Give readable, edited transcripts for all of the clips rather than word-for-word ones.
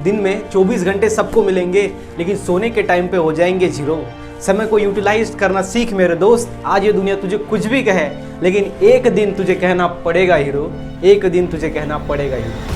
दिन में 24 घंटे सबको मिलेंगे, लेकिन सोने के टाइम पे हो जाएंगे जीरो। समय को यूटिलाइज करना सीख मेरे दोस्त। आज ये दुनिया तुझे कुछ भी कहे, लेकिन एक दिन तुझे कहना पड़ेगा हीरो, एक दिन तुझे कहना पड़ेगा हीरो।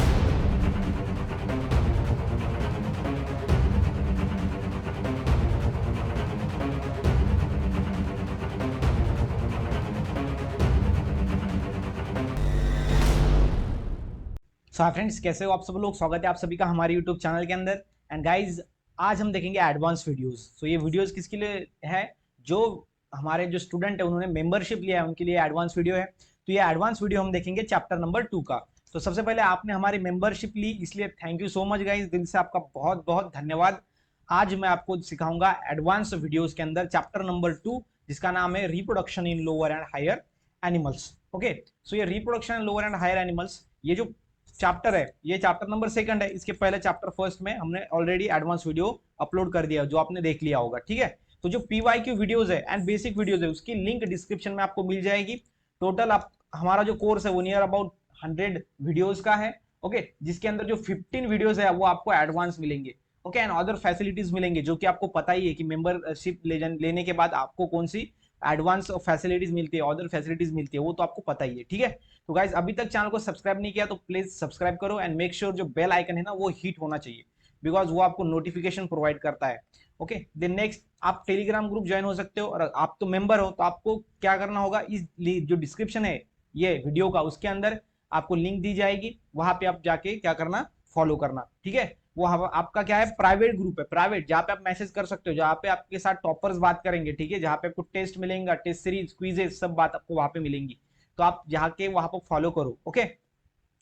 सो फ्रेंड्स, कैसे हो आप सब लोग? स्वागत है आप सभी का हमारे यूट्यूब चैनल के अंदर। एंड गाइज, आज हम देखेंगे एडवांस वीडियोस। सो ये वीडियोस किसके लिए है? जो हमारे जो स्टूडेंट है उन्होंने मेंबरशिप लिया है उनके लिए एडवांस वीडियो है। तो ये एडवांस वीडियो हम देखेंगे चैप्टर नंबर 2 का। तो सबसे पहले आपने हमारी मेंबरशिप ली, इसलिए thank you so much guys, दिल से आपका बहुत बहुत धन्यवाद। आज मैं आपको सिखाऊंगा एडवांस वीडियोज के अंदर चैप्टर नंबर 2, जिसका नाम है reproduction in lower and higher animals. Okay, so ये reproduction in lower and higher animals, ये जो चैप्टर है ये चैप्टर नंबर 2 है। इसके पहले चैप्टर 1 में हमने ऑलरेडी एडवांस वीडियो अपलोड कर दिया जो आपने देख लिया होगा, ठीक है। तो जो पीवाईक्यू वीडियोस है एंड बेसिक वीडियोस है उसकी लिंक डिस्क्रिप्शन में आपको मिल जाएगी। टोटल आप हमारा जो कोर्स है वो नियर अबाउट 100 वीडियोस का है। ओके, जिसके अंदर जो 15 वीडियोस है वो आपको एडवांस मिलेंगे। ओके, एंड अदर फैसिलिटीज मिलेंगे, जो कि आपको पता ही है कि मेंबरशिप लेने के बाद आपको कौन सी एडवांस फैसिलिटीज मिलती है, अदर फैसिलिटीज मिलती है, वो तो आपको पता ही है, ठीक है। तो गाइज, अभी तक चैनल को सब्सक्राइब नहीं किया तो प्लीज सब्सक्राइब करो एंड मेक श्योर जो बेल आइकन है ना वो हिट होना चाहिए, बिकॉज वो आपको नोटिफिकेशन प्रोवाइड करता है। ओके, देन नेक्स्ट, आप टेलीग्राम ग्रुप ज्वाइन हो सकते हो, और आप तो मेंबर हो तो आपको क्या करना होगा, इस जो डिस्क्रिप्शन है ये वीडियो का उसके अंदर आपको लिंक दी जाएगी, वहां पे आप जाके क्या करना, फॉलो करना, ठीक है। वो आपका क्या है, प्राइवेट ग्रुप है, प्राइवेट, जहाँ पे आप मैसेज कर सकते हो, जहाँ पे आपके साथ टॉपर्स बात करेंगे, ठीक है, जहाँ पे आपको टेस्ट मिलेगा, टेस्ट सीरीज, क्विजेस, सब बात आपको वहां पे मिलेंगी। तो आप जाके वहां पर फॉलो करो। ओके,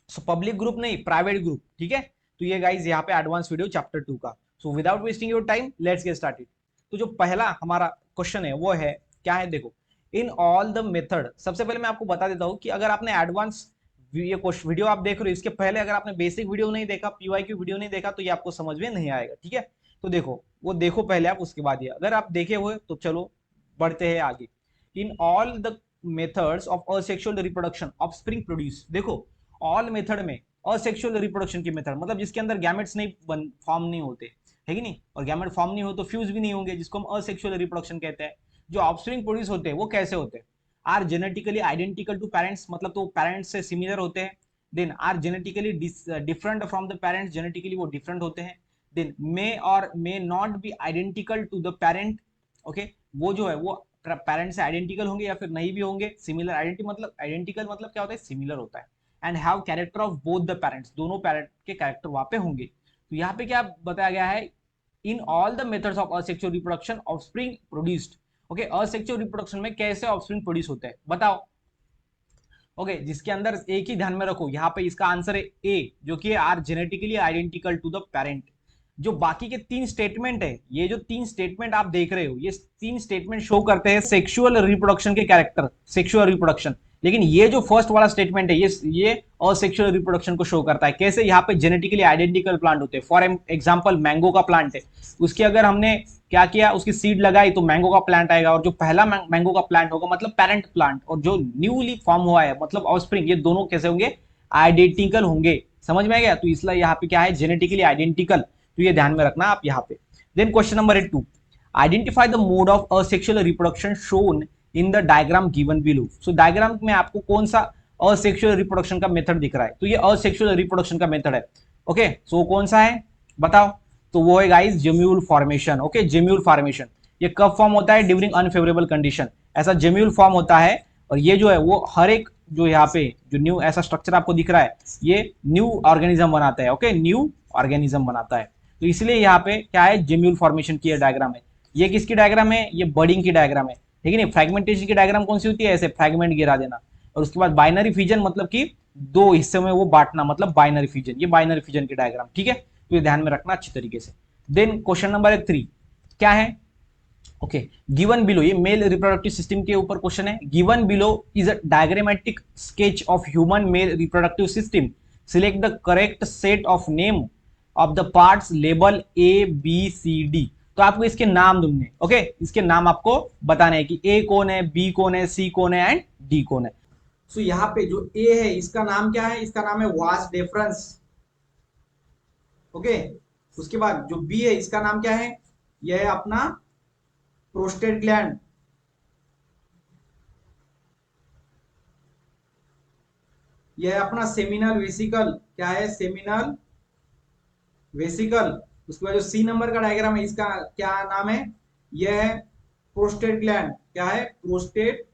सो पब्लिक ग्रुप नहीं, प्राइवेट ग्रुप, ठीक है। तो ये गाइज यहाँ पे एडवांस वीडियो चैप्टर 2 का। So without wasting your time, let's get started. तो जो पहला हमारा क्वेश्चन है वो है, क्या है देखो, इन ऑल द मेथड। सबसे पहले मैं आपको बता देता हूँ कि अगर आपने एडवांस ये वीडियो आप देख रहे हो, इसके पहले अगर आपने बेसिक वीडियो नहीं देखा, पीवाईक्यू वीडियो नहीं देखा, तो ये आपको समझ में नहीं आएगा, ठीक है। तो देखो, वो देखो पहले आप, उसके बाद ये अगर आप देखे हुए तो चलो बढ़ते हैं आगे। In all the methods of asexual reproduction of spring produce. देखो, ऑल मेथड में असेक्सुअल रिप्रोडक्शन की मेथड मतलब जिसके अंदर गैमेट्स नहीं फॉर्म नहीं होते, है कि नहीं, और गैमेट फॉर्म नहीं हो तो फ्यूज भी नहीं होंगे, जिसको हम असेक्सुअल रिप्रोडक्शन कहते हैं। जो ऑफस्प्रिंग प्रोड्यूस होते हैं वो कैसे होते हैं? Are genetically identical to parents, मतलब तो पेरेंट्स से सिमिलर होते हैं। Then are genetically different from the parents, genetically वो डिफरेंट होते हैं। देन मे और may not be identical to the parent. Okay, वो जो है वो पेरेंट से आइडेंटिकल होंगे या फिर नहीं भी होंगे। सिमिलर आइडेंटिकल मतलब क्या होता है, सिमिलर होता है। And have character of both the parents, दोनों पेरेंट के कैरेक्टर वहां पे होंगे। तो यहाँ पे क्या बताया गया है, in all the methods of asexual reproduction offspring produced. Okay, asexual reproduction में कैसे ऑफस्प्रिंग प्रोड्यूस होते हैं बताओ। ओके, जिसके अंदर एक ही ध्यान में रखो, यहाँ पे इसका आंसर है ए, जो कि are genetically identical to the parent. जो बाकी के 3 स्टेटमेंट है, ये जो 3 स्टेटमेंट आप देख रहे हो, ये 3 स्टेटमेंट शो करते हैं सेक्सुअल रिप्रोडक्शन के कैरेक्टर, सेक्सुअल रिप्रोडक्शन। लेकिन ये जो फर्स्ट वाला स्टेटमेंट है ये असेक्सुअल रिप्रोडक्शन को शो करता है। कैसे? यहाँ पे जेनेटिकली आइडेंटिकल प्लांट होते हैं। फॉर एग्जांपल मैंगो का प्लांट है, उसकी अगर हमने क्या किया, उसकी सीड लगाई तो मैंगो का प्लांट आएगा, और जो पहला मैंगो का प्लांट होगा मतलब पेरेंट प्लांट, और जो न्यूली फॉर्म हुआ है मतलब ऑफस्प्रिंग, ये दोनों कैसे होंगे, आइडेंटिकल होंगे। समझ में आ गया? तो इसलिए यहाँ पे क्या है, जेनेटिकली आइडेंटिकल। तो ये ध्यान में रखना आप यहाँ पे। Then question number 2, identify the mode of asexual reproduction shown in the diagram given below. So diagram में आपको कौन सा असेक्सुअल रिप्रोडक्शन का मेथड दिख रहा है? तो ये असेक्सुअल रिप्रोडक्शन का मेथड है। ओके, सो कौन सा है बताओ? तो वो है guys gemmule formation. Okay, gemmule formation ये कब फॉर्म होता है? ड्यूरिंग अनफेवरेबल कंडीशन, ऐसा जेम्यूल फॉर्म होता है। और ये जो है वो हर एक जो यहाँ पे जो न्यू ऐसा स्ट्रक्चर आपको दिख रहा है, ये न्यू ऑर्गेनिज्म बनाता है। ओके, न्यू ऑर्गेनिज्म बनाता है। तो इसलिए यहाँ पे क्या है, जेम्यूल फॉर्मेशन की डायग्राम है। ये किसकी डायग्राम है? ये बर्डिंग की डायग्राम है, ठीक है। नहीं, फ्रेगमेंटेशन की डायग्राम कौन सी होती है? ऐसे फ्रेगमेंट गिरा देना, और उसके बाद बाइनरी फिजन मतलब कि 2 हिस्से में वो बांटना, मतलब बाइनरी फिजन, ये बाइनरी फिजन की डायग्राम, ठीक है। तो ये ध्यान में रखना अच्छी तरीके से। देन क्वेश्चन नंबर 3 क्या है? ओके, गिवन बिलो, ये मेल रिप्रोडक्टिव सिस्टम के ऊपर क्वेश्चन है। Given below is a diagrammatic sketch of human male reproductive system, select the correct set of name of the parts, label ABCD। तो आपको इसके नाम ढूंढने, ओके, इसके नाम आपको बताने हैं कि ए कौन है, बी कौन है, सी कौन है एंड डी कौन है। सो यहाँ पे जो ए है इसका नाम क्या है? इसका नाम है वास डेफरेंस। ओके, उसके बाद जो बी है इसका नाम क्या है, यह है अपना प्रोस्टेट ग्लैंड। यह है अपना सेमिनल वेसिकल, क्या है, सेमिनल वेसिकल। उसके बाद जो सी नंबर का डायग्राम है इसका क्या नाम है, यह है प्रोस्टेट ग्लैंड, क्या है, प्रोस्टेट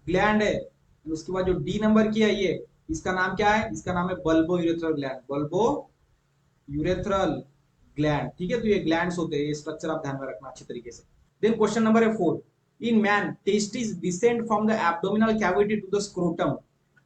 ग्लैंड है। उसके बाद जो डी नंबर की है ये, इसका नाम क्या है, इसका नाम है bulbo urethral gland, bulbo urethral gland. ठीक है, तो ये ग्लैंड्स होते हैं, ये स्ट्रक्चर आप ध्यान में रखना अच्छी तरीके से। देन क्वेश्चन नंबर है 4, in man testis descend from the abdominal cavity to the scrotum.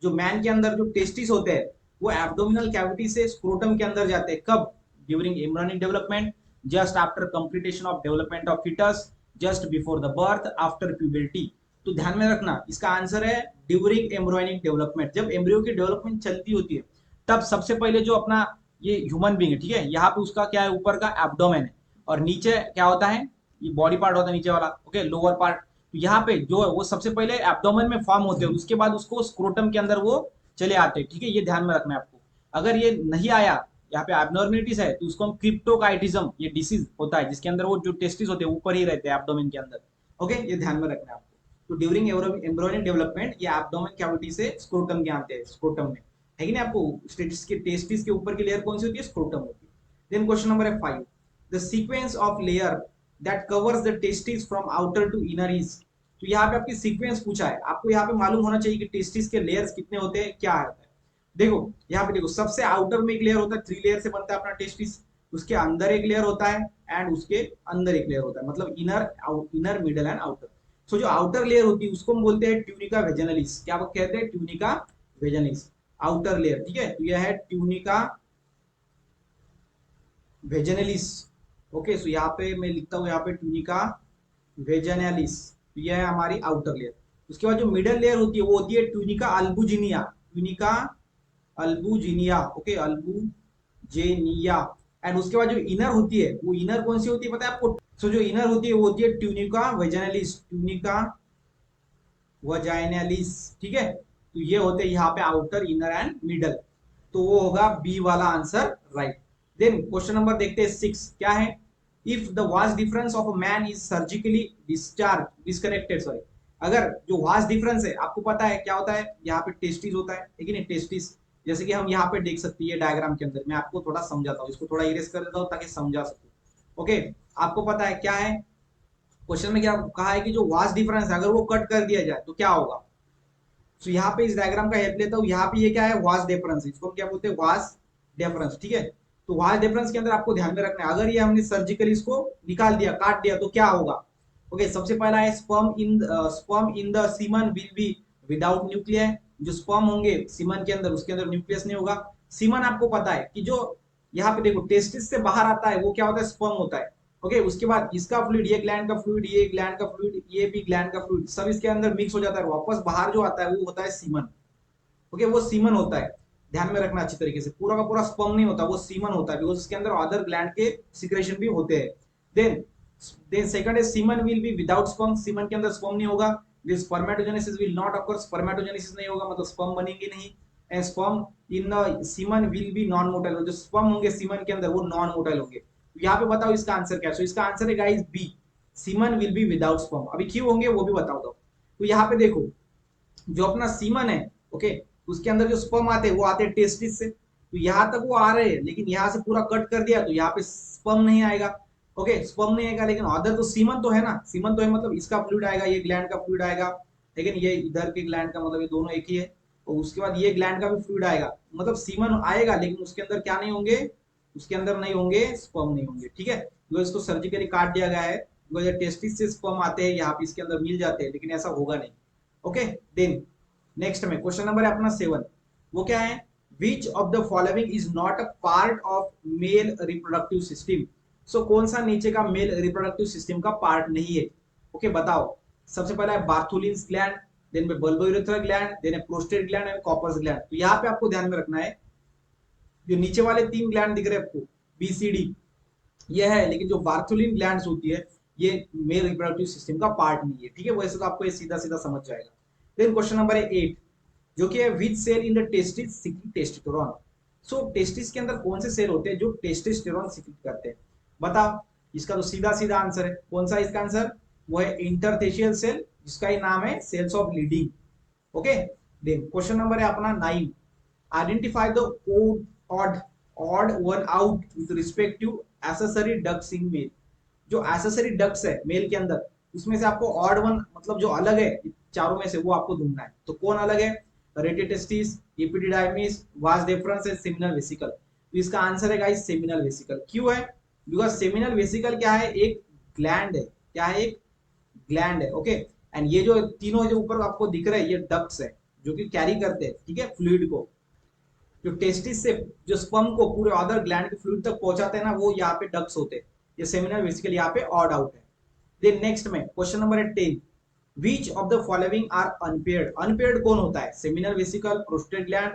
जो मैन के अंदर जो टेस्टिस होते हैं वो एब्डोमिनल कैविटी से स्क्रोटम के अंदर जाते हैं, कब, during embryonic development, just after completion of development of foetus, just before the birth, after puberty. तो ध्यान में रखना इसका आंसर है ड्यूरिंग एम्ब्रियोनिक डेवलपमेंट। जब एम्ब्रियो की डेवलपमेंट चलती होती है तब सबसे पहले जो अपना ये ह्यूमन बींग है, ठीक है, यहाँ पे उसका क्या है, ऊपर का एब्डोमेन है और नीचे क्या होता है, ये बॉडी पार्ट होता है नीचे वाला, ओके, लोअर पार्ट। तो यहाँ पे जो है वो सबसे पहले एब्डोमेन में फॉर्म होते हैं, उसके बाद उसको स्क्रोटम के अंदर वो चले आते हैं, ठीक है, ये ध्यान में रखना है आपको। अगर ये नहीं आया, यहाँ पे एबनॉर्मेलिटीज है, तो उसको हम क्रिप्टोकाइटिज्म, ये डिसीज होता है जिसके अंदर वो जो टेस्टिस होते हैं ऊपर ही रहते हैं एब्डोमेन के अंदर, ओके, ये ध्यान में रखना है आपको। तो ड्यूरिंग एम्ब्रियोनिक डेवलपमेंट ये एब्डोमेन कैविटी से स्क्रोटम के आते हैं, स्क्रोटम में है कि नहीं, आपको टेस्टिस के ऊपर की लेयर कौन सी होती है, स्क्रोटम होती है। देन क्वेश्चन नंबर है 5, the sequence of layer that covers the testis from outer to inner is. तो यहाँ पे आपकी सीक्वेंस पूछा है, आपको यहाँ पे मालूम होना चाहिए कि टेस्टिस के लेयर्स कितने होते हैं, क्या होता है। देखो यहाँ पे देखो, सबसे आउटर में एक लेयर होता है, 3 लेयर से बनता है अपना टेस्टिस, उसके अंदर एक लेयर होता है एंड उसके अंदर एक लेयर होता है, मतलब इनर मिडल एंड आउटर। सो जो आउटर लेयर होती है उसको हम बोलते हैं ट्यूनिका वेजनलिस, क्या वो कहते हैं, ट्यूनिका वेजनलिस, आउटर लेयर, ठीक है, तो यह है ट्यूनिका वेजनलिस। ओके, सो यहाँ पे मैं लिखता हूँ, यहाँ पे ट्यूनिका वेजनलिस, तो यह है हमारी आउटर लेयर। उसके बाद जो मिडल लेयर होती है वो होती है ट्यूनिका अल्बुजिनिया, ट्यूनिका अल्बुजिनिया, ओके, अल्बुजेनिया। एंड उसके बाद जो इनर होती है वो इनर कौन सी होती है पता है आपको, सो जो इनर होती है वो होती है ट्यूनिका वेजाइनालिस, ट्यूनिका वजाइनालिस, ठीक है। तो ये होते हैं यहाँ पे आउटर, इनर एंड मिडल, तो वो होगा बी वाला answer, right. Then question number देखते हैं 6, क्या है, if the vast difference of a man is surgically disconnected, sorry, अगर जो वास्ट डिफरेंस है, आपको पता है क्या होता है, यहाँ पे टेस्टिस होता है, लेकिन ये टेस्टिस जैसे कि हम यहाँ पे देख सकते हैं डायग्राम के अंदर, मैं आपको थोड़ा समझाता हूँ, इसको थोड़ा इरेज कर देता हूँ ताकि समझा सकूं। ओके, आपको पता है क्या है, क्वेश्चन में क्या कहा है कि जो वास्ट डिफरेंस है अगर वो कट कर दिया जाए तो क्या होगा। तो यहाँ पे इस डायग्राम का हेल्प लेता हूँ, यहाँ पे ये क्या है, वास्ट डिफरेंस, इसको हम क्या बोलते हैं, वास्ट डिफरेंस, ठीक है। तो वास्ट डिफरेंस के अंदर आपको ध्यान में रखना है, अगर ये हमने सर्जिकली इसको निकाल दिया, काट दिया, तो क्या होगा। ओके, सबसे पहला है sperm in the semen will be without nuclear. जो स्पर्म होंगे सीमन के अंदर, उसके अंदर न्यूक्लियस नहीं होगा। सीमन आपको पता है कि जो यहाँ पे देखो टेस्टिस से बाहर आता है वो क्या होता है, स्पर्म होता है, ओके। उसके बाद इसका फ्लूइड, ये ग्लैंड का फ्लूइड, ये ग्लैंड का फ्लूइड, ये भी ग्लैंड का फ्लूइड, सब इसके अंदर मिक्स हो जाता है, वापस बाहर जो आता है वो होता है सीमन, ओके, वो सीमन होता है। ध्यान में रखना अच्छी तरीके से, पूरा का पूरा स्पर्म नहीं होता, वो सीमन होता है, बिकॉज इसके अंदर अदर ग्लैंड के सिक्रेशन भी होते हैं। देन देन सेकंड है semen will be without sperm, semen के अंदर स्पर्म नहीं होगा। This spermatogenesis will not occur, spermatogenesis नहीं होगा, मतलब स्पर्म बनेंगे नहीं। And sperm in the semen will B non motile, जो स्पर्म होंगे सीमन के अंदर वो नॉन मोटाइल होंगे। यहाँ पे बताओ इसका आंसर क्या है, so इसका आंसर है guys B, semen will be without sperm. अभी क्यों होंगे वो भी बताओ दो। तो यहाँ पे देखो जो अपना सीमन है, ओके, उसके अंदर जो स्पर्म आते हैं वो आते हैं टेस्टिस से, तो यहाँ तक वो आ रहे हैं, लेकिन यहाँ से पूरा कट कर दिया तो यहाँ पे स्पर्म नहीं आएगा, ओके, स्पर्म नहीं आएगा, लेकिन अदर तो सीमन तो है ना, सीमन तो है, मतलब इसका फ्लूइड आएगा, ये ग्लैंड का फ्लूइड आएगा, लेकिन ये इधर के ग्लैंड का, मतलब ये दोनों एक ही है। और उसके बाद ये ग्लैंड का भी फ्लूइड आएगा, मतलब सीमन आएगा, लेकिन उसके अंदर क्या नहीं होंगे, उसके अंदर नहीं होंगे, स्पर्म नहीं होंगे, ठीक है। तो इसको सर्जिकली काट दिया गया है, बिकॉज टेस्टिस से स्पर्म आते हैं यहाँ पे इसके अंदर मिल जाते हैं, लेकिन ऐसा होगा नहीं, ओके। देन नेक्स्ट में क्वेश्चन नंबर है अपना 7, वो क्या है, which of the following is not a part of male reproductive system. So कौन सा नीचे का मेल रिप्रोडक्टिव सिस्टम का पार्ट नहीं है, ओके, बताओ। सबसे पहला है बार्थोलिन्स ग्लैंड, देन में बल्बोयूरेथ्रल ग्लैंड, देन है prostate gland and Cowper's gland. तो यहाँ पे आपको ध्यान में रखना है, जो नीचे वाले 3 ग्लैंड दिख रहे हैं आपको, बी सी डी, ये है, लेकिन जो बार्थोलिन ग्लैंड्स होती है ये मेल रिप्रोडक्टिव सिस्टम का पार्ट नहीं है, ठीक है, वैसे तो आपको ये सीधा सीधा समझ जाएगा। देन क्वेश्चन नंबर है 8, जो कि है which cell in the testis secrete testosterone. So testis के अंदर कौन से सेल होते हैं जो टेस्टोस्टेरोन सिक्रीट करते हैं? बताओ। इसका तो सीधा सीधा आंसर है। कौन सा इसका आंसर? वो है इंटरफेशियल सेल, जिसका ही नाम है cells of Leydig. Okay. Then question number है अपना 9। Identify the odd odd one out with respect to accessory ducts in male। जो एसेसरी डक्ट्स है मेल के अंदर, उसमें से आपको ऑड वन मतलब जो अलग है चारों में से, वो आपको ढूंढना है। तो कौन अलग है? रेटिटेस्टिस, एपिडिडाइमिस, वास डेफरेंस है, सेमिनल वेसिकल। तो इसका आंसर है गाइस सेमिनल वेसिकल। क्यों है? बिकॉज सेमिनल वेसिकल क्या है? एक ग्लैंड है। क्या है? एक ग्लैंड है। ओके। एंड ये जो तीनों जो ऊपर आपको दिख रहे हैं ये डक्ट्स है जो कि कैरी करते हैं, ठीक है, फ्लूइड को। जो टेस्टिस से जो स्पर्म को पूरे अदर ग्लैंड के फ्लूइड तक पहुंचाते हैं ना, वो यहाँ पे डक्ट्स होते हैं। ये सेमिनल वेसिकल यहाँ पे ऑड आउट है। देन नेक्स्ट में क्वेश्चन नंबर है 10। Which of the following are unpaired? Unpaired कौन होता है? Seminal vesicle, prostate gland,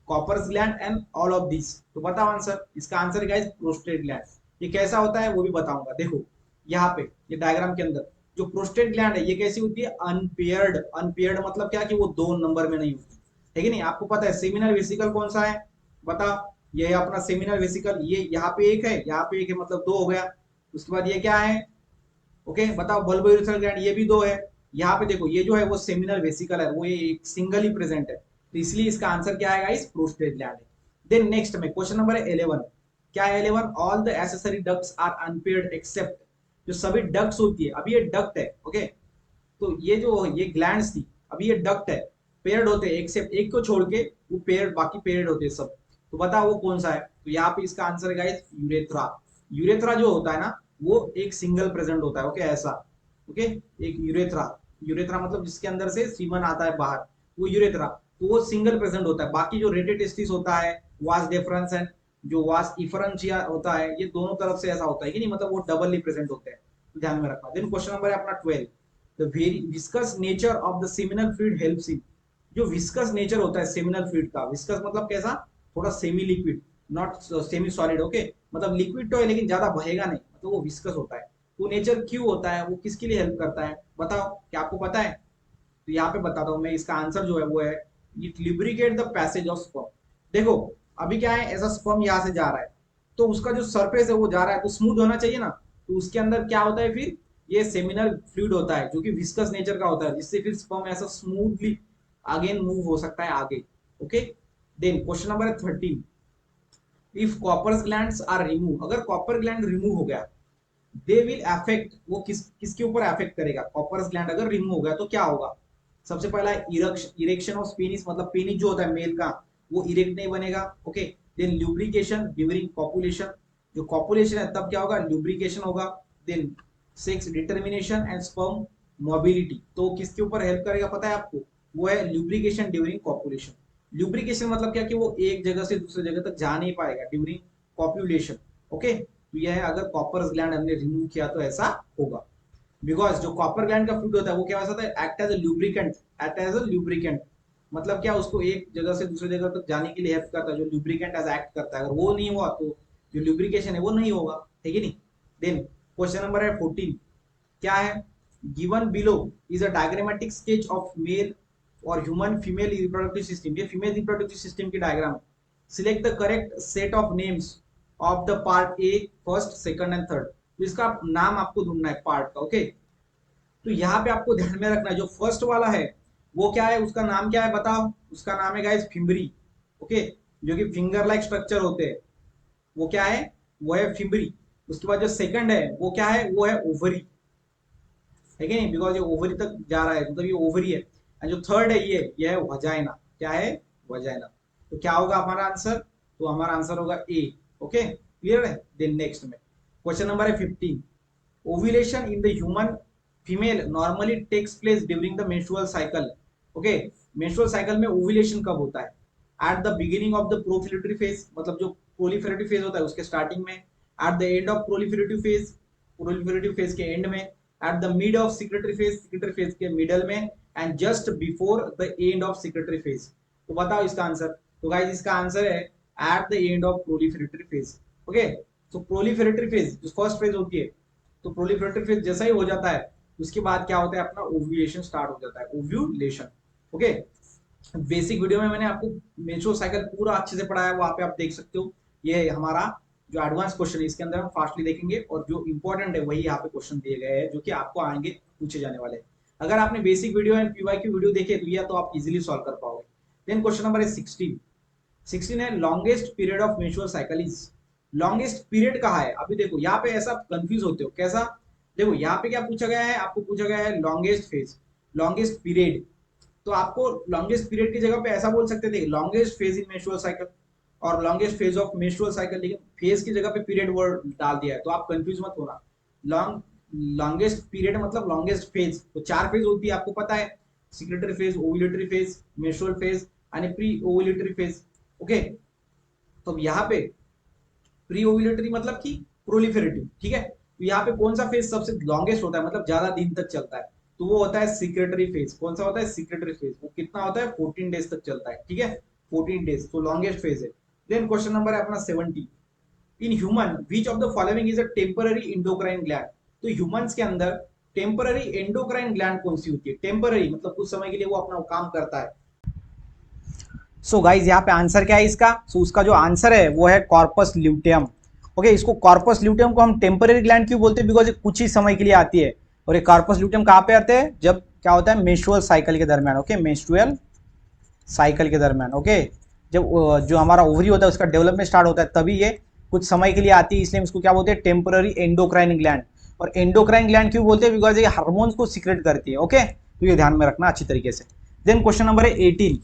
Cowper's gland and all of this. तो बताओ आंसर। इसका आंसर गाइस प्रोस्टेट ग्लैंड। ये कैसा होता है वो भी बताऊंगा। देखो यहाँ पे ये डायग्राम के अंदर जो प्रोस्टेट ग्लैंड है ये कैसी होती है? अनपेयर्ड। अनपेयर्ड मतलब क्या कि वो दो नंबर में नहीं होती है कि नहीं? आपको पता है सेमिनल वेसिकल कौन सा है? बताओ। ये है अपना सेमिनल वेसिकल। ये यहाँ पे एक है, यहाँ पे एक है, मतलब दो हो गया। उसके बाद ये क्या है? ओके बताओ। बल्बो यूरेथ्रल ग्लैंड, ये भी दो है। यहाँ पे देखो ये जो है वो सेमिनल वेसिकल है, वो ये एक सिंगल ही प्रेजेंट है, तो इसलिए इसका आंसर क्या आएगा? इस प्रोस्टेट ग्लैंड है। देन नेक्स्ट में क्वेश्चन नंबर है 11। क्या है 11? All the accessory ducts are unpaired except. जो सभी डक्ट्स होती है, अभी ये डक्ट है, ओके, तो ये जो ये ग्लैंड्स थी, अभी ये डक्ट है, पेयर्ड होते हैं एक्सेप्ट एक को छोड़ के, वो पेयर्ड, बाकी पेयर्ड होते हैं सब। तो बताओ वो कौन सा है? तो यहाँ पे इसका आंसर है गाइस यूरेथ्रा। यूरेथ्रा जो होता है ना, वो एक सिंगल प्रेजेंट होता है। ओके ऐसा। ओके। एक यूरेथ्रा, यूरेथ्रा मतलब जिसके अंदर से सीमन आता है बाहर, वो यूरेथ्रा। तो वो सिंगल प्रेजेंट होता है। बाकी जो रेटिटेस्टिस होता है, वास डेफरेंस एंड जो वास इफरेंशिया होता है, ये दोनों तरफ से ऐसा होता है कि नहीं, मतलब वो डबली प्रेजेंट होते हैं। तो ध्यान में रखना। देन क्वेश्चन नंबर है अपना 12। The very viscous nature of the seminal fluid helps in. जो विस्कस नेचर होता है सेमिनल फ्लूइड का, विस्कस मतलब कैसा? थोड़ा semi liquid, not semi solid. Okay, मतलब लिक्विड तो है लेकिन ज्यादा बहेगा नहीं, मतलब वो विस्कस होता है। वो नेचर क्यों होता है? वो किसके लिए हेल्प करता है? बताओ, क्या आपको पता है? तो यहाँ पे बताता हूँ मैं। इसका आंसर जो है वो है it lubricate the passage of sperm. देखो अभी क्या है, ऐसा स्पर्म यहाँ से जा रहा है, तो उसका जो सरफेस है वो जा रहा है तो स्मूथ होना चाहिए ना। तो उसके अंदर क्या होता है फिर? ये सेमिनल फ्लूइड होता है जो कि विस्कस नेचर का होता है, जिससे फिर स्पर्म ऐसा स्मूथली अगेन मूव हो सकता है आगे। ओके। देन क्वेश्चन नंबर है 13। If Cowper glands are remove, अगर कॉपर ग्लैंड रिमूव हो गया, दे विल अफेक्ट, वो किसके ऊपर अफेक्ट करेगा? कॉपर ग्लैंड अगर रिमूव हो गया तो क्या होगा? सबसे पहला इरेक्शन ऑफ पेनिस, मतलब पेनिस जो होता है मेल का, वो इरेक्ट नहीं बनेगा। Okay. Then lubrication during copulation, जो कॉपुलेशन है तब क्या होगा? ल्यूब्रिकेशन होगा। Then sex determination and sperm mobility, तो किसके ऊपर हेल्प करेगा पता है आपको? वो है ल्यूब्रिकेशन ड्यूरिंग कॉपुलेशन। ल्यूब्रिकेशन मतलब क्या कि वो एक जगह से दूसरी जगह तक जा नहीं पाएगा ड्यूरिंग कॉपुलेशन। ओके। तो यह है अगर कॉपर ग्लैंड हमने रिमूव किया तो ऐसा होगा। बिकॉज जो कॉपर ग्लैंड का फ्लूइड होता है वो क्या होता है? Act as a lubricant. Act as a lubricant मतलब क्या? उसको एक जगह से दूसरी जगह तक जाने के लिए हेल्प करता है, जो ल्यूब्रिकेंट एज एक्ट करता है। अगर वो नहीं हुआ तो जो ल्यूब्रिकेशन है वो नहीं होगा, है कि नहीं? देन क्वेश्चन नंबर है 14। क्या है? Given below is a diagrammatic sketch of male और ह्यूमन फीमेल रिप्रोडक्टिव सिस्टम। ये फीमेल रिप्रोडक्टिव सिस्टम की diagram. Select the correct set of names of the part A, first, second and third. तो इसका नाम आपको ढूंढना है पार्ट का। ओके। तो यहाँ पे आपको ध्यान में रखना है, जो फर्स्ट वाला है वो क्या है? उसका नाम क्या है बताओ? उसका नाम है गाइस फिम्बरी। ओके। जो कि फिंगर लाइक स्ट्रक्चर होते हैं, वो क्या है? वो है फिम्बरी। उसके बाद जो सेकंड है वो क्या है? वो है ओवरी, है कि नहीं? बिकॉज ये ओवरी तक जा रहा है, मतलब ये ओवरी है। एंड जो थर्ड है ये है वजाइना। क्या है? वजाइना। तो क्या होगा हमारा आंसर? तो हमारा आंसर होगा ए। ओके, क्लियर है? देन नेक्स्ट में क्वेश्चन नंबर है 15। Ovulation in the human female normally takes place during the menstrual cycle. Okay. Menstrual cycle में ओव्यूलेशन कब होता है? At the beginning of the proliferatory phase, मतलब जो प्रोलिफेरेटिव फेज होता है उसके स्टार्टिंग में। At the end of proliferative phase, proliferative phase के एंड में। At the mid of secretory phase के मिडल में। And just before the end of secretory phase. तो बताओ इसका आंसर। तो गाइस इसका आंसर है at the end of proliferatory phase. Okay. तो प्रोलिफेरेटरी फेज जो फर्स्ट फेज होती है, तो प्रोलिफेरेटरी फेज जैसा ही हो जाता है उसके बाद क्या होता है? अपना ओव्यूलेशन स्टार्ट हो जाता है, ओव्यूलेशन। ओके। बेसिक वीडियो में मैंने आपको मेंस्ट्रुअल साइकिल पूरा अच्छे से पढ़ाया है, वहां पे आप देख सकते हो। ये हमारा जो एडवांस क्वेश्चन है इसके अंदर हम फास्टली देखेंगे, और जो इंपॉर्टेंट है वही यहाँ पे क्वेश्चन दिए गए हैं जो कि आपको आएंगे पूछे जाने वाले हैं। अगर आपने basic video and PYQ video देखे तो यह तो आप इजीली सॉल्व कर पाओगे। देन क्वेश्चन नंबर है 16 है, longest period of menstrual cycle is. Longest period कहा है, अभी देखो यहाँ पे ऐसा कंफ्यूज होते हो कैसा। देखो यहाँ पे क्या पूछा गया है, आपको पूछा गया है लॉन्गेस्ट फेज, लॉन्गेस्ट पीरियड। तो आपको लॉन्गेस्ट पीरियड की जगह पे ऐसा बोल सकते थे longest phase in menstrual cycle और longest phase of menstrual cycle, लेकिन फेज की जगह पे पीरियड वर्ड डाल दिया है, तो आप कंफ्यूज मत होना। लॉन्ग लॉन्गेस्ट पीरियड मतलब लॉन्गेस्ट फेज, तो 4 फेज होती है आपको पता है, secretary phase, ovulatory phase, menstrual phase and pre ovulatory phase. Okay, तो यहाँ पे प्री ओव्यूलेटरी मतलब कि प्रोलिफेरेटिव, ठीक है। तो यहाँ पे कौन सा फेज सबसे लॉन्गेस्ट होता है, मतलब ज्यादा दिन तक चलता है, तो वो होता है सिक्रेटरी फेज। कौन सा होता है, सिक्रेटरी फेज। वो कितना होता है, 14 डेज तक चलता है, ठीक है, 14 डेज, तो लॉन्गेस्ट फेज है। देन क्वेश्चन नंबर है अपना 70, in human which of the following is a temporary endocrine gland. तो ह्यूमंस के अंदर टेम्पररी एंडोक्राइन ग्लैंड कौन सी होती है, टेम्पररी मतलब कुछ समय के लिए वो अपना काम करता है। सो गाइज यहाँ पे आंसर क्या है इसका, उसका जो आंसर है वो है कॉर्पस ल्यूटेयम। ओके, इसको कॉर्पस ल्यूटेयम को हम टेम्पररी ग्लैंड क्यों बोलते हैं, बिकॉज ये कुछ ही समय के लिए आती है। और ये कॉर्पस ल्यूटेयम कहाँ पे आते हैं, जब क्या होता है मेंस्ट्रुअल साइकिल के दरमियान। ओके, मेंस्ट्रुअल साइकिल के दरमियान। ओके, जब जो हमारा ओवरी होता है उसका डेवलपमेंट स्टार्ट होता है तभी ये कुछ समय के लिए आती है, इसलिए इसको क्या बोलते हैं, टेम्पररी एंडोक्राइन ग्लैंड। और एंडोक्राइन ग्लैंड क्यों बोलते हैं, बिकॉज ये हार्मोन्स को सीक्रेट करती है। ओके, तो ये ध्यान में रखना अच्छी तरीके से। देन क्वेश्चन नंबर है 18,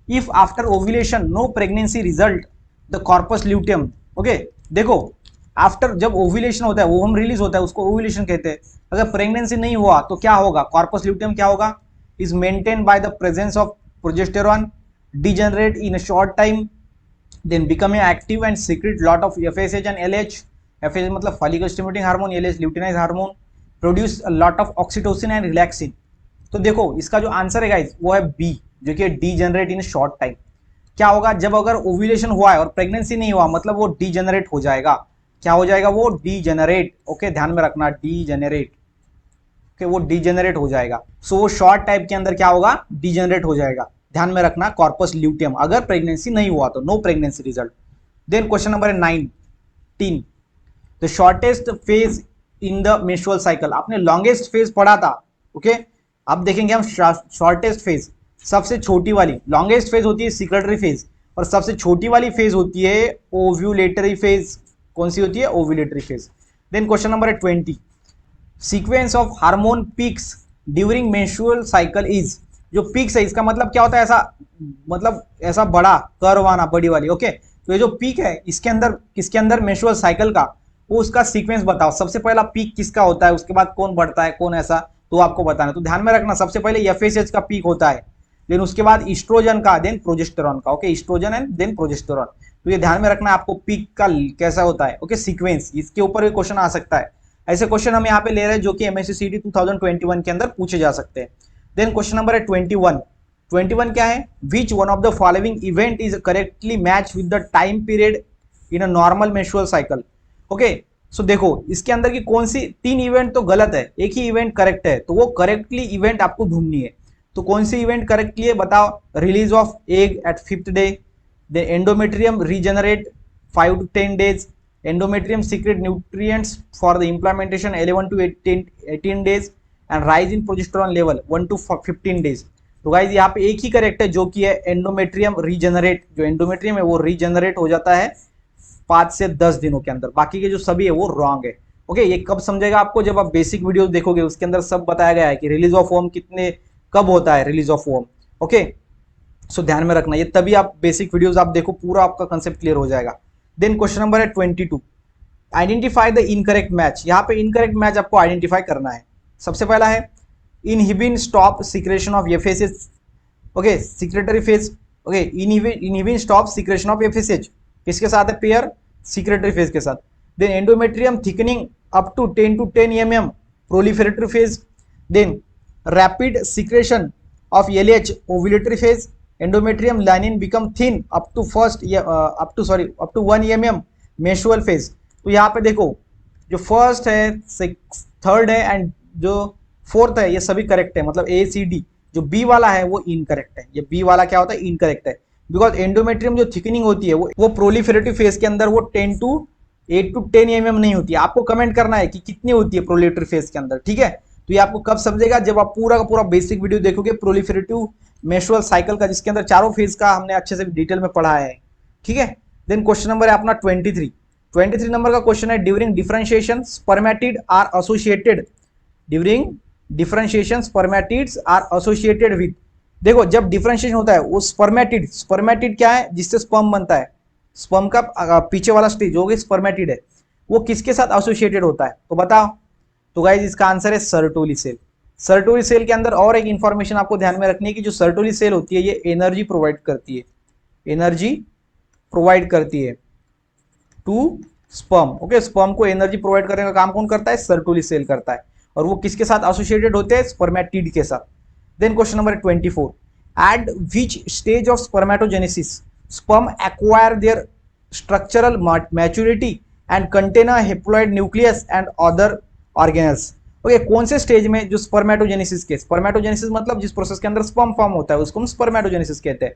if after ovulation no pregnancy result the corpus luteum. Okay, देखो आफ्टर जब ओव्यूलेशन होता है, ओवम रिलीज होता है, उसको ओव्यूलेशन कहते हैं। अगर प्रेगनेंसी नहीं हुआ तो क्या होगा, कॉर्पस ल्यूटियम क्या होगा, is maintain by the presence of progesterone, degenerate in a short time, then becoming active and secrete lot of FSH and LH. FSH मतलब follicle stimulating hormone, LH luteinized hormone, produce a lot of oxytocin and relaxin। तो देखो इसका जो answer है guys वो है B, जो कि डीजेनरेट इन शॉर्ट टाइम। क्या होगा, जब अगर ओव्यूलेशन हुआ है और प्रेगनेंसी नहीं हुआ मतलब वो डीजेनरेट हो जाएगा। क्या हो जाएगा, वो डीजेनरेट। ओके, ध्यान में रखना, डीजेनरेट। ओके, वो डीजेनरेट हो जाएगा। सो वो शॉर्ट टाइप के अंदर क्या होगा, डीजेनरेट हो जाएगा। ध्यान में रखना, कॉर्पस ल्यूटियम अगर प्रेगनेंसी नहीं हुआ तो, no pregnancy result. Then question number है 19, the shortest phase in the menstrual cycle. आपने लॉन्गेस्ट फेज पढ़ा था। ओके, अब देखेंगे हम शॉर्टेस्ट फेज, सबसे छोटी वाली। लॉन्गेस्ट फेज होती है सिक्रेटरी फेज, और सबसे छोटी वाली फेज होती है ओव्यूलेटरी फेज। कौन सी होती है, ovulatory phase. Then question number है 20, sequence of hormone peaks during menstrual cycle is. जो पीक्स है इसका मतलब क्या होता है, ऐसा मतलब ऐसा बड़ा कर्व आना, बड़ी वाली। ओके, तो ये जो पीक है इसके अंदर, किसके अंदर, मेंस्ट्रुअल साइकिल का, वो उसका सीक्वेंस बताओ। सबसे पहला पीक किसका होता है, उसके बाद कौन बढ़ता है, कौन ऐसा, तो आपको बताना। तो ध्यान में रखना, सबसे पहले एफएसएच का पीक होता है, देन उसके बाद ईस्ट्रोजन का, देन प्रोजेस्टेरॉन का। Okay, oestrogen and then progesterone. तो ये ध्यान में रखना आपको पीक का कैसा होता है। ओके, सीक्वेंस, इसके ऊपर भी क्वेश्चन आ सकता है। ऐसे क्वेश्चन हम यहाँ पे ले रहे हैं जो कि एमएससी सीटी 2021 के अंदर पूछे जा सकते हैं। देन क्वेश्चन नंबर है 21 क्या है, which one of the following event is correctly match with the time period in a normal menstrual cycle. Okay, so देखो इसके अंदर की कौन सी 3 इवेंट तो गलत है, एक ही इवेंट करेक्ट है, तो वो करेक्टली इवेंट आपको ढूंढनी है। तो कौन सी इवेंट करेक्टली है बताओ, release of egg at 5th day, the endometrium regenerate 5 to 10 days, endometrium secrete nutrients for the implementation 11 to 18 days, and rise in progesterone level 1 to 15 days। तो गाइज यहाँ पे एक ही करेक्ट है जो कि है एंडोमेट्रियम रीजनरेट। जो एंडोमेट्रियम है वो रीजनरेट हो जाता है 5 से 10 दिनों के अंदर, बाकी के जो सभी है वो रॉन्ग है। ओके, ये कब समझेगा आपको, जब आप बेसिक वीडियो देखोगे, उसके अंदर सब बताया गया है कि रिलीज ऑफ वोम कितने कब होता है, रिलीज ऑफ वोम। ओके, सो ध्यान में रखना, ये तभी आप बेसिक वीडियोस आप देखो, पूरा आपका कंसेप्ट क्लियर हो जाएगा। देन क्वेश्चन नंबर है 22, आइडेंटिफाई द इनकरेक्ट मैच। यहाँ पे इनकरेक्ट मैच आपको आइडेंटिफाई करना है। सबसे पहला है inhibin stop secretion of FSH. Okay, secretory phase. Okay, inhibin stop secretion of FSH किसके साथ है, पेयर, सिक्रेटरी फेज के साथ। Then endometrium thickening up to 10 to 10 mm, proliferative phase. Then rapid secretion of LH, ovulatory phase. endometrium lining become thin up to 1 mm, menstrual phase। तो यहाँ पे देखो जो फर्स्ट है, थर्ड है एंड जो फोर्थ है, ये सभी करेक्ट है, मतलब ए सी डी जो बी वाला है वो इनकरेक्ट है, ये बी वाला क्या होता है, इनकरेक्ट है। बिकॉज एंडोमेट्रियम जो थिकनिंग होती है वो प्रोलिफेरेटिव फेज के अंदर वो 8 to 10 mm नहीं होती है। आपको कमेंट करना है कि कितनी होती है प्रोलिफेरेटिव फेज के अंदर, ठीक है। तो ये आपको कब समझेगा, जब आप पूरा का पूरा बेसिक वीडियो देखोगे प्रोलिफेरेटिव मेंस्ट्रुअल साइकिल का, जिसके अंदर चारों फेज का हमने अच्छे से डिटेल में पढ़ा है, ठीक है। देन क्वेश्चन नंबर है अपना 23 नंबर का क्वेश्चन है, during differentiation spermatid are associated, during differentiation spermatids are associated with. देखो जब डिफरेंशिएशन होता है वो स्पर्मेटिड क्या है, जिससे स्पर्म बनता है, स्पर्म का पीछे वाला स्टेज हो गई स्पर्मेटिड है, वो किसके साथ एसोसिएटेड होता है, तो बताओ। तो गाइज इसका आंसर है सर्टोली सेल। सर्टोली सेल के अंदर और एक इंफॉर्मेशन आपको ध्यान में रखनी है कि जो सर्टोली सेल होती है ये एनर्जी प्रोवाइड करती है, एनर्जी प्रोवाइड करती है टू स्पर्म। ओके, स्पर्म को एनर्जी प्रोवाइड करने का काम कौन करता है, सर्टोली सेल करता है, और वो किसके साथ एसोसिएटेड होते हैं, स्पर्मेटिड के साथ। Then question number 24, at which stage of spermatogenesis sperm acquire their structural maturity and contain a haploid nucleus and other organelles. Okay, कौन से स्टेज में जो स्पर्मेटोजेनेसिस के, स्पर्मेटोजेनेसिस मतलब जिस प्रोसेस के अंदर स्पर्म फॉर्म होता है उसको हम स्पर्मेटोजेनेसिस कहते हैं।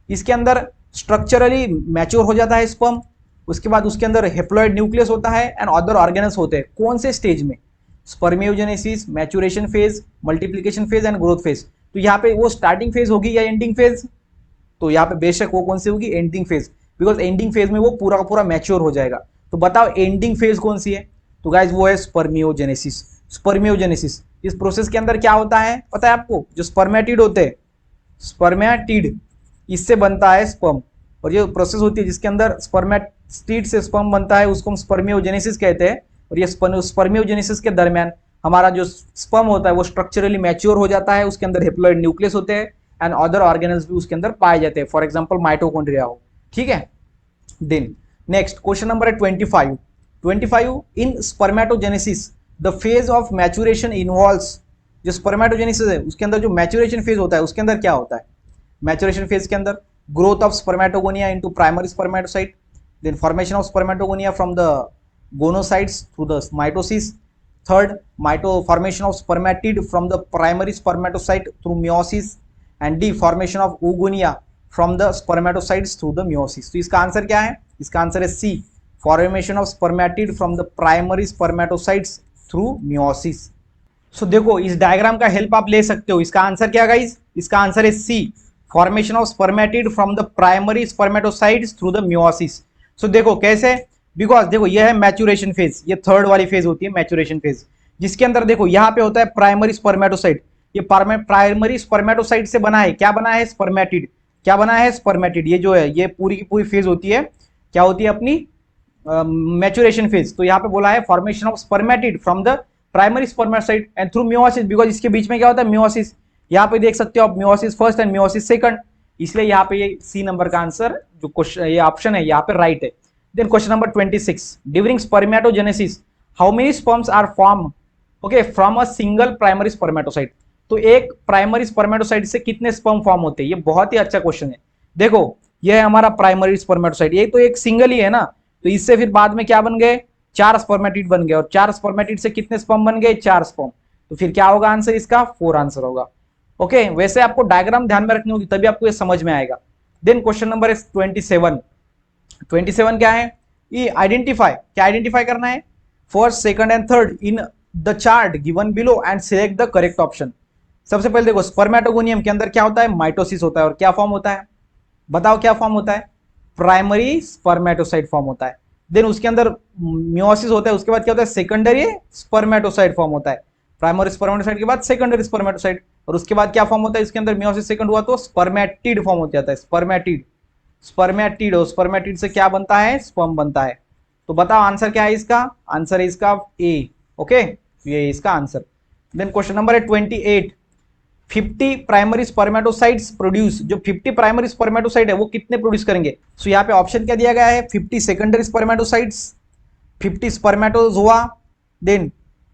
इसके अंदर स्ट्रक्चरली मैच्योर हो जाता है स्पर्म, उसके बाद उसके अंदर हेप्लॉइड न्यूक्लियस होता है एंड अदर ऑर्गेनेल्स होते हैं। कौन से स्टेज में, spermiogenesis, maturation phase, multiplication phase and growth phase. तो यहाँ पे वो स्टार्टिंग फेज होगी या एंडिंग फेज, तो यहाँ पे बेशक वो कौन सी होगी, ending phase, because ending phase में वो पूरा का पूरा मैच्योर हो जाएगा। तो बताओ एंडिंग फेज कौन सी है, तो गाइज वो है स्पर्मियोजेनेसिस। स्पर्मियोजेनेसिस इस प्रोसेस के अंदर क्या होता है पता है आपको, जो स्पर्मेटिड होते हैं, स्पर्मेटिड इससे बनता है स्पर्म, और ये प्रोसेस होती है जिसके अंदर स्पर्मेटिड से स्पर्म बनता है उसको हम स्पर्मियोजेनेसिस कहते हैं। और ये स्पर्मियोजेनेसिस के दरमियान हमारा जो स्पर्म होता है वो स्ट्रक्चरली मैच्योर हो जाता है, उसके अंदर हेप्लॉइड न्यूक्लियस होते हैं एंड अदर ऑर्गेनल्स भी उसके अंदर पाए जाते हैं, फॉर एग्जांपल माइटोकॉन्ड्रिया हो, ठीक है। देन नेक्स्ट क्वेश्चन नंबर है 25 in spermatogenesis the phase of maturation involves. जो स्पर्मेटोजेनेसिस है उसके अंदर जो मैच्योरेशन फेज होता है उसके अंदर क्या होता है, मैच्योरेशन फेज के अंदर growth of spermatogonia into primary spermatocyte, then formation of spermatogonia from the gonocytes through the mitosis, third formation of spermatid from the primary spermatocyte through meiosis, and D formation of oogonia from the spermatocytes through the meiosis. तो इसका answer क्या है, इसका answer है C, formation of spermatid from the primary spermatocytes through meiosis. So देखो इस diagram का help आप ले सकते हो, इसका आंसर क्या गाइज, इसका आंसर है C, formation of spermatid from the primary spermatocytes through the meiosis. So देखो कैसे, बिकॉज देखो यह है मैच्योरेशन फेज, ये थर्ड वाली फेज होती है मैच्योरेशन फेज, जिसके अंदर देखो यहाँ पे होता है प्राइमरी स्पर्मेटोसाइट, ये प्राइमरी स्पर्मेटोसाइट से बना है, क्या बना है, स्पर्मेटिड, क्या बना है, स्पर्मेटिड। ये जो है ये पूरी की पूरी फेज होती है, क्या होती है अपनी मैच्योरेशन फेज। तो यहाँ पे बोला है formation of spermatid from the primary spermatocyte and through meiosis, because इसके बीच में क्या होता है, मियोसिस। यहाँ पे देख सकते हो आप meiosis first and meiosis second, इसलिए यहाँ पे ये सी नंबर का आंसर जो क्वेश्चन ये ऑप्शन है यहाँ पे राइट है। Then question number 26, during spermatogenesis how many sperms are form, okay, from a single primary spermatocyte. तो एक प्राइमरी स्पर्मेटोसाइट से कितने स्पर्म फॉर्म होते हैं, ये बहुत ही अच्छा क्वेश्चन है। देखो ये है हमारा प्राइमरी स्पर्मेटोसाइट, ये तो एक सिंगल ही है ना, तो इससे फिर बाद में क्या बन गए, 4 स्पर्मेटिड बन गए, और 4 स्पर्मेटिड से कितने स्पर्म बन गए, 4 स्पर्म। तो फिर क्या होगा आंसर इसका, 4 आंसर होगा। ओके, वैसे आपको डायग्राम ध्यान में रखनी होगी तभी आपको ये समझ में आएगा। देन क्वेश्चन नंबर 27 क्या है, ये आइडेंटिफाई, क्या आइडेंटिफाई करना है, first second and third in the chart given below and select the correct option. सबसे पहले देखो स्पर्मेटोगोनियम के अंदर क्या होता है, माइटोसिस होता है, और क्या फॉर्म होता है, बताओ क्या फॉर्म होता है, प्राइमरी स्पर्मेटोसाइट फॉर्म होता है। देन उसके अंदर मियोसिस होता है, उसके बाद क्या होता है, सेकेंडरी स्पर्मेटोसाइट फॉर्म होता है, प्राइमरी स्पर्मेटोसाइट के बाद सेकेंडरी स्पर्मेटोसाइट, और उसके बाद क्या फॉर्म होता है, इसके अंदर मियोसिस सेकंड हुआ तो स्पर्मेटिड फॉर्म हो जाता है, स्पर्मेटिड और स्पर्मेटिड से क्या बनता है, स्पर्म बनता है। तो बताओ आंसर क्या है इसका, आंसर है इसका ए। ओके, ये इसका आंसर। देन क्वेश्चन नंबर है 28, 50 प्राइमरी स्पर्मेटोसाइट्स प्रोड्यूस, जो 50 प्राइमरी स्पर्मेटोसाइट है वो कितने प्रोड्यूस करेंगे। सो यहाँ पे ऑप्शन क्या दिया गया है, 50 secondary spermatocytes, 50 spermatozoa, then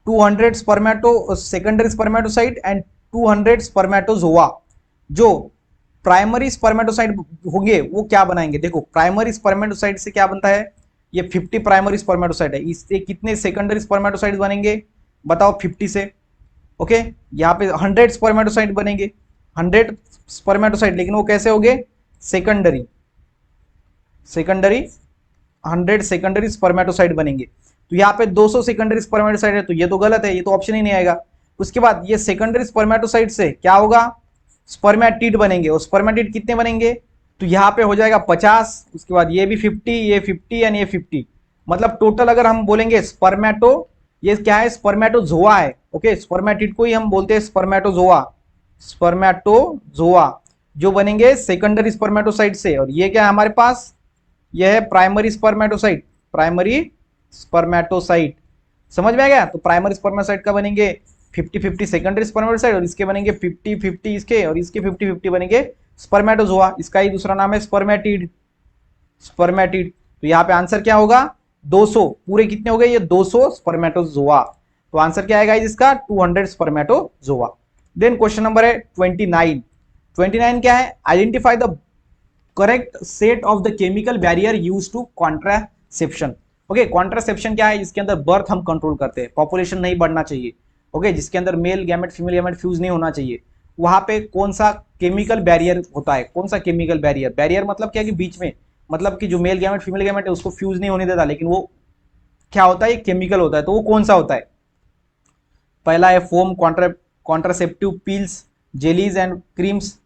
200 secondary spermatocyte and 200 spermatozoa. जो प्राइमरी स्पर्मेटोसाइट होंगे वो क्या बनाएंगे, देखो प्राइमरी स्पर्मेटोसाइट से क्या बनता है, ये 50 प्राइमरी स्पर्मेटोसाइट है, इससे कितने सेकेंडरी स्पर्मेटोसाइट बनेंगे, बताओ 50 से। ओके, यहाँ पे 100 स्पर्मेटोसाइट बनेंगे, 100 स्पर्मेटोसाइट, लेकिन वो कैसे हो गए? सेकेंडरी 100 सेकेंडरी स्पर्मेटोसाइट बनेंगे। तो यहाँ पे 200 सेकेंडरी स्पर्मेटोसाइट है, तो ये तो गलत है, ये तो ऑप्शन ही नहीं आएगा। उसके बाद ये सेकेंडरी स्पर्मेटोसाइट से क्या होगा? स्पर्मेटिड बनेंगे, और स्पर्मेटिड कितने बनेंगे? तो यहाँ पे हो जाएगा 50, उसके बाद ये भी 50, ये 50 एंड ये 50, मतलब टोटल अगर हम बोलेंगे स्पर्मेटो, ये क्या है? स्पर्मेटोजोआ है। ओके, स्पर्मेटिड को ही हम बोलते हैं स्पर्मेटोजोआ, स्पर्मेटोजोआ जो बनेंगे सेकेंडरी स्पर्मेटोसाइट से। और ये क्या है हमारे पास? यह है प्राइमरी स्पर्मेटोसाइट, प्राइमरी स्पर्मेटोसाइट। समझ में आ गया? तो प्राइमरी स्पर्मेटोसाइट का बनेंगे 50-50 सेकेंडरी स्पर्मेटोसाइट, और इसके बनेंगे 50-50 इसके, और इसके 50-50 बनेंगे स्पर्मेटोजोआ। इसका ही दूसरा नाम है स्पर्मेटिड, स्पर्मेटिड। तो यहाँ पे आंसर क्या होगा? 200, पूरे कितने हो गए? ये 200 स्पर्मेटोजोआ। तो आंसर क्या आएगा इसका? 200 स्पर्मेटोजोआ। देन क्वेश्चन नंबर है 29। 29 क्या है? Identify the correct set of the chemical barrier use to contraception. Okay, contraception क्या है? जिसके अंदर बर्थ हम कंट्रोल करते हैं, पॉपुलेशन नहीं बढ़ना चाहिए। ओके, जिसके अंदर male gamete female gamete fuse नहीं होना चाहिए, वहां पे कौन सा केमिकल बैरियर होता है? कौन सा केमिकल बैरियर? बैरियर मतलब क्या कि बीच में, मतलब कि जो मेल गैमेट फीमेल गैमेट है उसको फ्यूज नहीं होने देता, लेकिन वो क्या होता है? केमिकल होता है। तो वो कौन सा होता है? पहला है foam, contraceptive pills, jellies and creams,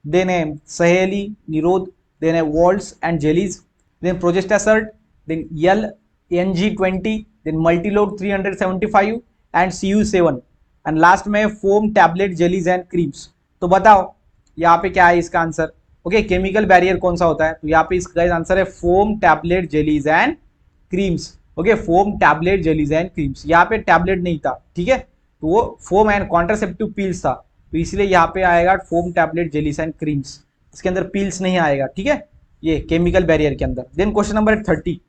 then है सहेली, निरोध, देन है vaults and jellies, then progestasert, then यल NG20, then multiload 375 and CU7, and last में foam, tablet, jellies and creams. तो बताओ यहाँ पे क्या है इसका आंसर? ओके, केमिकल बैरियर कौन सा होता है? तो यहाँ पे इसका आंसर है foam, tablet, jellies and creams. Okay, foam, tablet, jellies and creams. यहाँ पे टैबलेट नहीं था, ठीक है, तो वो फोम एंड कॉन्ट्रासेप्टिव पिल्स था, तो इसलिए यहाँ पे आएगा foam, tablet, jellies and creams. इसके अंदर पिल्स नहीं आएगा, ठीक है, ये केमिकल बैरियर के अंदर। Then question number 30।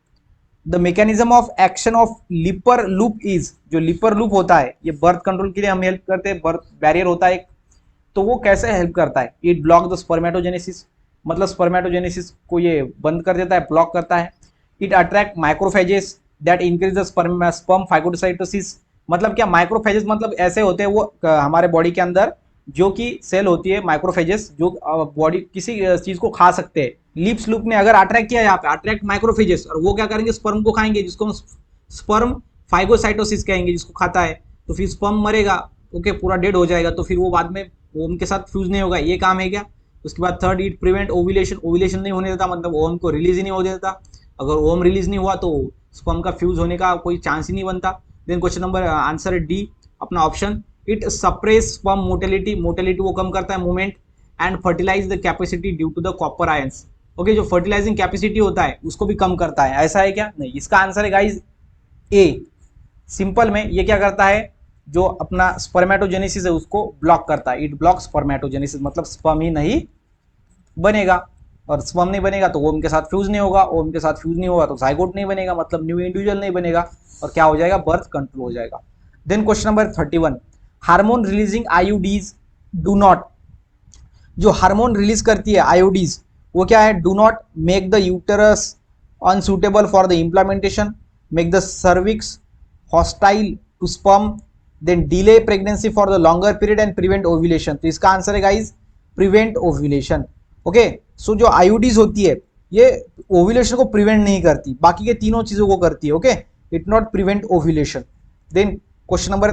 The mechanism of action of Lippes loop is, जो लिपर लूप होता है ये बर्थ कंट्रोल के लिए हम हेल्प करते हैं, बर्थ बैरियर होता है, तो वो कैसे हेल्प करता है? इट ब्लॉक द स्पर्मेटोजेनेसिस, मतलब स्पर्मेटोजेनेसिस को ये बंद कर देता है, ब्लॉक करता है। It attract microphages that increase the sperm phagocytosis, मतलब क्या? माइक्रोफेजेस मतलब ऐसे होते हैं वो हमारे बॉडी के अंदर जो कि सेल होती है माइक्रोफेजेस, जो बॉडी किसी चीज को खा सकते हैं। लिप्स लूप ने अगर अट्रैक्ट किया यहाँ पे, अट्रैक्ट माइक्रोफेजेस, और वो क्या करेंगे? स्पर्म को खाएंगे, जिसको हम स्पर्म फाइगोसाइटोसिस कहेंगे, जिसको खाता है, तो फिर स्पर्म मरेगा, ओके, पूरा डेड हो जाएगा, तो फिर वो बाद में ओम के साथ फ्यूज नहीं होगा, ये काम है क्या? उसके बाद third, it prevent ovulation, ovulation नहीं होने देता, मतलब ओम को रिलीज ही नहीं हो देता। अगर ओम रिलीज नहीं हुआ तो स्पर्म का फ्यूज होने का कोई चांस ही नहीं बनता। देन क्वेश्चन नंबर आंसर है डी, अपना option. It suppress sperm motility, motility वो कम करता है, movement, and fertilise the capacity due to the copper ions. Okay, जो फर्टिलाइजिंग कैपेसिटी होता है उसको भी कम करता है, ऐसा है क्या? नहीं, इसका आंसर है गाइज ए। सिंपल में ये क्या करता है? जो अपना स्पर्मेटोजेनेसिस है उसको ब्लॉक करता है, इट ब्लॉक स्पर्मेटोजेनेसिस, मतलब स्पर्म ही नहीं बनेगा, और स्पर्म नहीं बनेगा तो ओम के साथ फ्यूज नहीं होगा, ओम के साथ फ्यूज नहीं होगा तो जाइगोट नहीं बनेगा, मतलब न्यू इंडिविजुअल नहीं बनेगा, और क्या हो जाएगा? बर्थ कंट्रोल हो जाएगा। Then question number 31। Hormone releasing IUDs do not, जो हार्मोन रिलीज करती है आईयूडीज, वो क्या है? Do not make the uterus unsuitable for the implementation, make the cervix hostile to sperm, then delay pregnancy for the longer period and prevent ovulation. तो इसका answer है guys prevent ovulation. Okay, so जो IUDs होती है ये ovulation को prevent नहीं करती, बाकी के तीनों चीजों को करती है। Okay, it not prevent ovulation. Then question number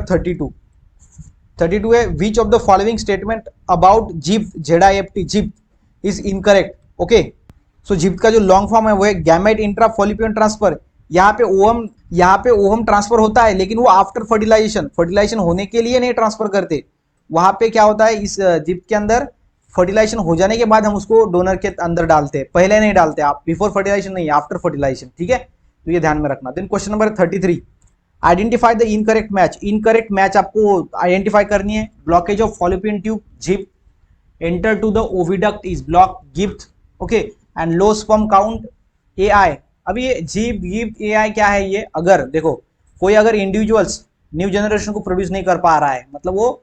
32 है, which of the following statement about ZIFT, ZIFT, ZIFT is incorrect. Okay, so ZIFT का जो लॉन्ग फॉर्म है वो है गैमेट इंट्रा फॉलिपियन ट्रांसफर। यहाँ पे ओहम ट्रांसफर होता है, लेकिन वो आफ्टर फर्टिलाइजेशन होने के लिए नहीं ट्रांसफर करते। वहां पे क्या होता है? इस जिप के अंदर फर्टिलाइजेशन हो जाने के बाद हम उसको डोनर के अंदर डालते हैं, पहले नहीं डालते, आप बिफोर फर्टिलाइजेशन नहीं, आफ्टर फर्टिलाइजेशन, ठीक है, तो ये ध्यान में रखना। Then question number 33। Identify the incorrect match, incorrect match आपको आइडेंटिफाई करनी है। Blockage of fallopian tube, ZIFT, enter to the oviduct is block, GIFT, okay, and low sperm count, AI। अभी ये जिप, गिफ्ट, AI क्या है? ये अगर देखो कोई अगर इंडिविजुअल्स न्यू जनरेशन को प्रोड्यूस नहीं कर पा रहा है, मतलब वो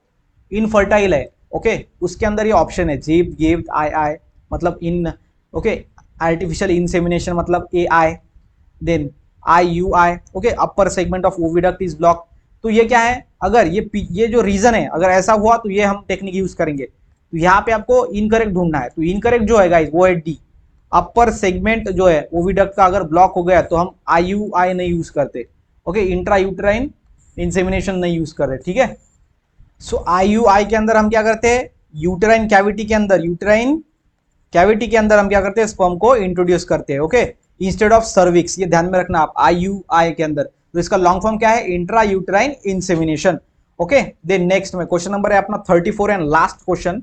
इनफर्टाइल है, ओके, उसके अंदर ये ऑप्शन है जिप, गिफ्ट, आई, मतलब इन, ओके, आर्टिफिशियल इंसेमिनेशन मतलब AI, then IUI, okay, upper segment of oviduct is block. तो ये क्या है? अगर ये जो रीजन है अगर ऐसा हुआ तो ये हम टेक्निक यूज करेंगे, तो यहाँ पे आपको इनकरेक्ट ढूंढना है। तो इनकरेक्ट जो है गाइस वो है डी, अपर सेगमेंट जो है ओविडक्ट का अगर ब्लॉक हो गया तो हम IUI नहीं यूज करते। ओके, इंट्रा यूट्राइन इंसेमिनेशन नहीं यूज कर रहे, ठीक है। सो IUI के अंदर हम क्या करते हैं, यूटेराइन कैविटी के अंदर, यूटेराइन कैविटी के अंदर हम क्या करते हैं, स्पर्म को इंट्रोड्यूस करते हैं। ओके, इंस्टेड ऑफ सर्विक्स, ये ध्यान में रखना आप, IUI के अंदर। तो इसका लॉन्ग फॉर्म क्या है, intra uterine insemination. Okay, then next में क्वेश्चन नंबर है अपना 34 एंड लास्ट क्वेश्चन।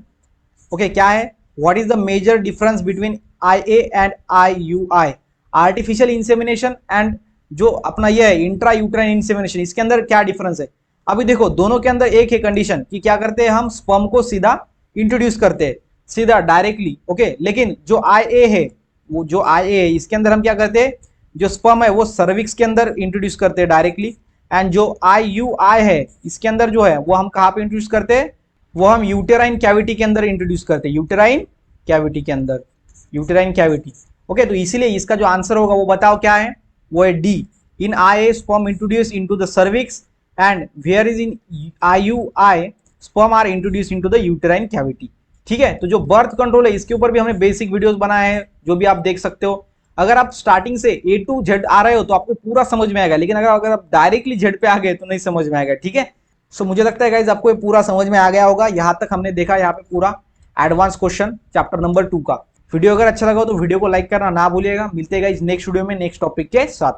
ओके, क्या है, what is the major difference between IA and IUI, artificial insemination and जो अपना ये है इंट्रा यूटेराइन इंसेमिनेशन, इसके अंदर क्या डिफरेंस है। अभी देखो दोनों के अंदर एक है कंडीशन कि क्या करते हैं, हम स्पर्म को सीधा इंट्रोड्यूस करते हैं, सीधा डायरेक्टली। ओके, लेकिन जो IA है, वो जो IA है इसके अंदर हम क्या करते हैं, जो स्पर्म है वो सर्विक्स के अंदर इंट्रोड्यूस करते हैं डायरेक्टली, एंड जो IUI है इसके अंदर जो है वो हम कहाँ पे इंट्रोड्यूस करते हैं, वो हम यूटेराइन कैविटी के अंदर इंट्रोड्यूस करते हैं, यूटेराइन कैविटी के अंदर, यूटेराइन कैविटी। ओके, तो इसीलिए इसका जो आंसर होगा वो बताओ क्या है, वो है D, in IA sperm introduced into the cervix and where is in IUI sperm are introduced into the uterine cavity। ठीक है, तो जो बर्थ कंट्रोल है इसके ऊपर भी हमने बेसिक वीडियोस बनाए हैं, जो भी आप देख सकते हो। अगर आप स्टार्टिंग से A to Z आ रहे हो तो आपको पूरा समझ में आएगा, लेकिन अगर आप डायरेक्टली Z पे आ गए तो नहीं समझ में आएगा, ठीक है। सो मुझे लगता है गाइज आपको ये पूरा समझ में आ गया होगा। यहाँ तक हमने देखा यहाँ पे पूरा एडवांस क्वेश्चन चैप्टर नंबर 2 का। वीडियो अगर अच्छा लगा हो तो वीडियो को लाइक करना ना भूलिएगा। मिलते हैं गाइज नेक्स्ट वीडियो में नेक्स्ट टॉपिक के साथ।